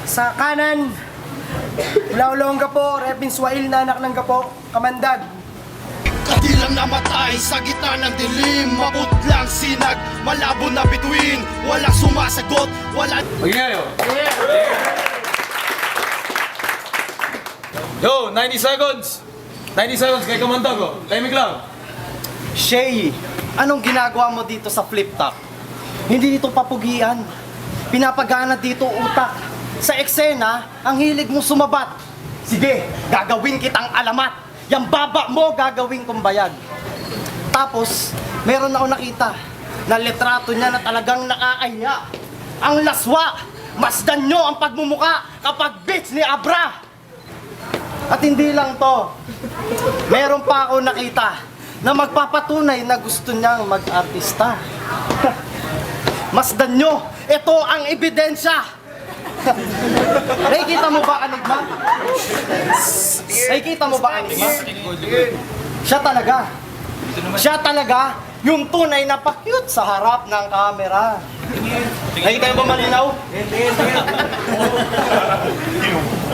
Sa kanan, Ulaulong Gapo, Repin Swail na anak ng Gapo, Kamandag. Katilang namatay sa gitna ng dilim, maputlang sinag, malabo na bituin, walang sumasagot, wala... Maging Yo, 90 seconds! 90 seconds kay Kamandago. Timing lang. Shay, anong ginagawa mo dito sa flip top? Hindi dito papugian. Pinapagana dito utak. Sa eksena, ang hilig mo sumabat. Sige, gagawin kitang alamat. Yang baba mo gagawin kong bayag. Tapos, meron ako nakita na litrato niya na talagang nakakaya. Ang laswa, masdan nyo ang pagmumuka kapag bitch ni Abra. At hindi lang to, meron pa ako nakita na magpapatunay na gusto niyang mag-artista. Masdan nyo, ito ang ebidensya. Nakikita mo ba, Enigma? Nakikita mo ba, Enigma? Siya talaga. Siya talaga yung tunay na pa-cute sa harap ng camera. Nakikita mo ba malinaw?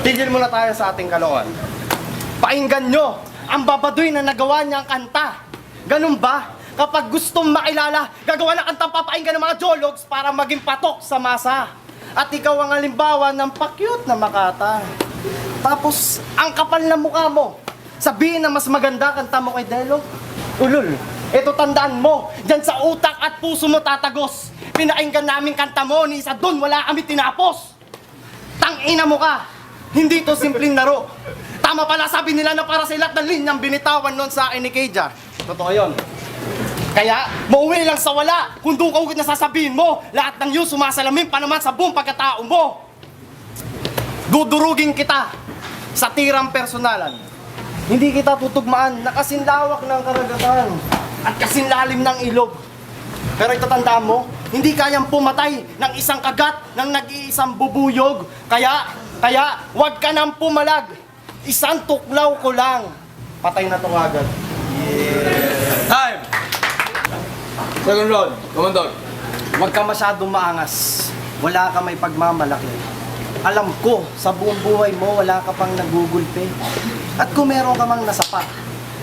Tigil muna tayo sa ating kaloan. Painggan nyo ang babadoy na nagawa niyang kanta. Ganun ba? Kapag gustong makilala, gagawa ng kantang papainggan ng mga jologs para maging patok sa masa. At ikaw ang halimbawa ng pa-cute na Makata. Tapos, ang kapal na mukha mo. Sabihin na mas maganda kanta mo kay Delo. Ulul, ito tandaan mo, dyan sa utak at puso mo tatagos. Pinainggan namin kanta mo, ni isa dun wala kami tinapos. Tangina mo ka, hindi to simpleng laro. Tama pala sabi nila na para sa lahat ng linyang binitawan nun sa akin ni Keja. Totoo yun. Kaya, mauwi lang sa wala kung doon ka na sasabihin mo, lahat ng yun sumasalamin pa naman sa buong pagkatao mo. Dudurugin kita sa tirang personalan. Hindi kita tutugmaan na kasinlawak ng karagatan at kasinlalim ng ilog. Pero ito tandaan mo, hindi kayang pumatay ng isang kagat ng nag-iisang bubuyog. Kaya, wag ka nang pumalag. Isang tuklaw ko lang. Patay na to agad. Time! Second round, Kamandag. Huwag ka masyadong maangas. Wala ka may pagmamalaki. Alam ko, sa buong buhay mo, wala ka pang nagugulpe. At kung meron ka mang nasapat,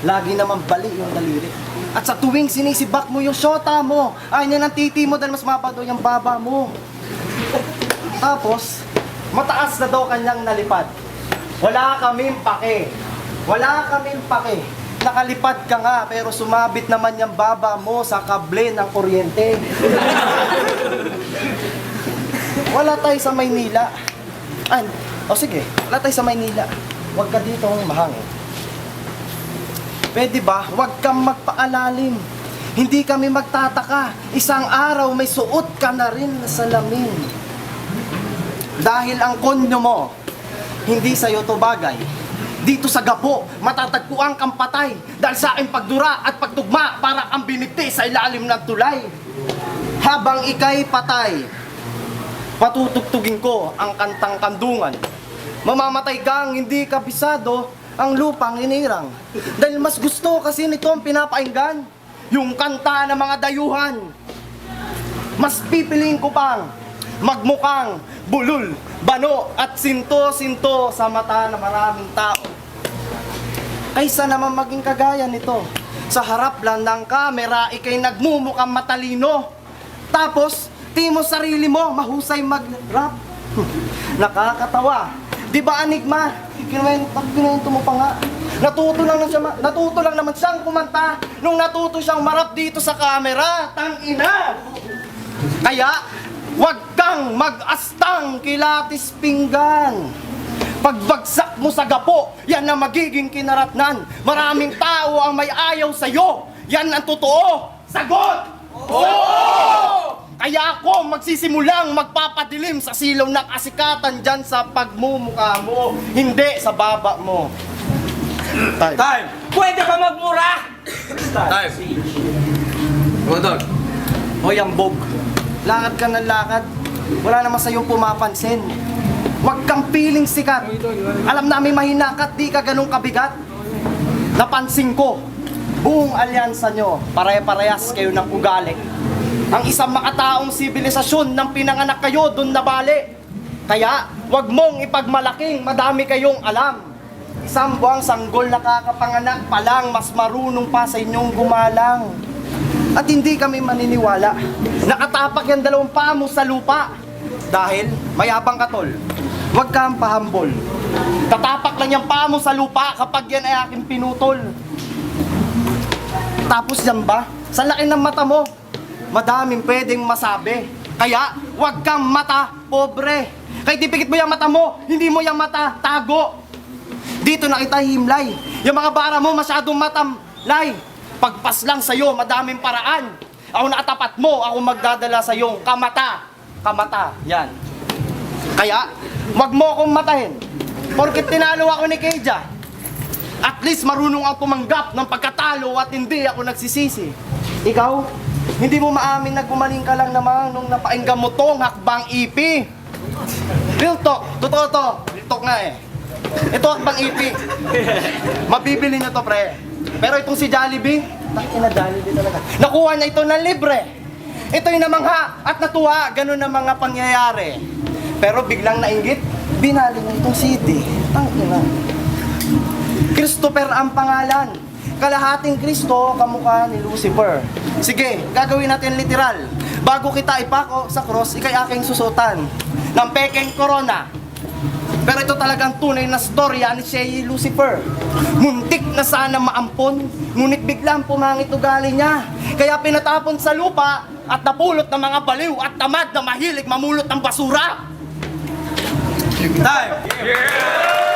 lagi naman bali yung daliri. At sa tuwing sinisibak mo yung syota mo, ay niya ng titi mo dahil mas mapado yung baba mo. Tapos, mataas na daw kanyang nalipad. Wala kaming pake. Wala kaming pake. Nakalipad ka nga, pero sumabit naman yung baba mo sa kable ng kuryente. Wala tayo sa Maynila. Sige, wala tayo sa Maynila. Huwag ka dito mahangin. Pwede ba? Huwag kang magpaalalim. Hindi kami magtataka. Isang araw may suot ka na rin na salamin. Dahil ang konyo mo, hindi sa'yo to bagay. Dito sa Gapo, matatagpuan kang patay dahil sa aking pagdura at pagtugma para kang binigti sa ilalim ng tulay. Habang ika'y patay, patutugtugin ko ang kantang kandungan. Mamamatay kang hindi kabisado ang lupang inirang. Dahil mas gusto kasi nito ang pinapainggan, yung kanta ng mga dayuhan. Mas pipiliin ko pang magmukhang bulol, bano at sinto-sinto sa mata ng maraming tao. Kaysa naman maging kagaya nito, sa harap lang ng kamera, ikay nagmumukhang matalino. Tapos, di mo sarili mo, mahusay mag-rap. Nakakatawa. Di ba, Enigma? Kinuwento mo pa nga. Natuto lang naman siyang kumanta nung natuto siyang marap dito sa kamera. Tangina! Kaya, wag kang mag-astang kilatis pinggan. Pagbagsak mo sa Gapo, yan ang magiging kinaratnan. Maraming tao ang may ayaw sa'yo. Yan ang totoo. Sagot! Oo! Kaya ako magsisimulang magpapadilim sa silaw ng kasikatan dyan sa pagmumukha mo, hindi sa baba mo. Time! Pwede ba magmura? Time! Kamandag. Hoy, ambog. Lakad ka ng lakad. Wala naman sa'yong pumapansin. Huwag kang piling sikat. Alam namin mahina ka at di ka ganun kabigat. Napansin ko, buong alyansa nyo, pare-parehas kayo ng ugali. Ang isang makataong sibilisasyon ng pinanganak kayo doon nabali. Kaya, wag mong ipagmalaking madami kayong alam. Isang buwang sanggol nakakapanganak pa lang, mas marunong pa sa inyong gumalang. At hindi kami maniniwala. Nakatapak yung 2 paa mo sa lupa. Dahil, mayabang ka tol. Huwag kang pahambol. Tatapak lang yung paa mo sa lupa kapag yan ay aking pinutol. Tapos yan ba? Sa laki ng mata mo, madaming pwedeng masabi. Kaya, huwag kang mata pobre. Kahit dipikit mo yung mata mo, hindi mo yung mata tago. Dito na kita himlay. Yung mga bara mo masyadong matamlay. Pagpas lang sa'yo, madaming paraan. Ako nakatapat mo, ako magdadala sa'yong kamata. Kamata, yan. Kaya, wag mo akong matahin. Porket tinalo ako ni Keja. At least marunong ako tumanggap ng pagkatalo at hindi ako nagsisisi. Ikaw, hindi mo maamin na gumaling ka lang naman nung napainggan mo tong hakbang ipi. Real talk, totoo to. Real talk nga eh. Ito hakbang ipi. Mabibili nyo to pre. Pero itong si Jollibee, takin na Jollibee talaga. Nakuha na ito ng libre. Ito'y namangha at natuwa, ganun ang mga pangyayari. Pero biglang nainggit, binali niya itong CD. Tangin na. Christopher ang pangalan. Kalahating Kristo, kamukha ni Lucifer. Sige, gagawin natin literal. Bago kita ipako sa cross, ikay aking susutan ng pekeng corona. Pero ito talagang tunay na storya ni Shea Lucifer. Muntik na sana maampon, ngunit biglang pumangit ugali niya. Kaya pinatapon sa lupa at napulot ng mga baliw at tamad na mahilig mamulot ng basura. Time!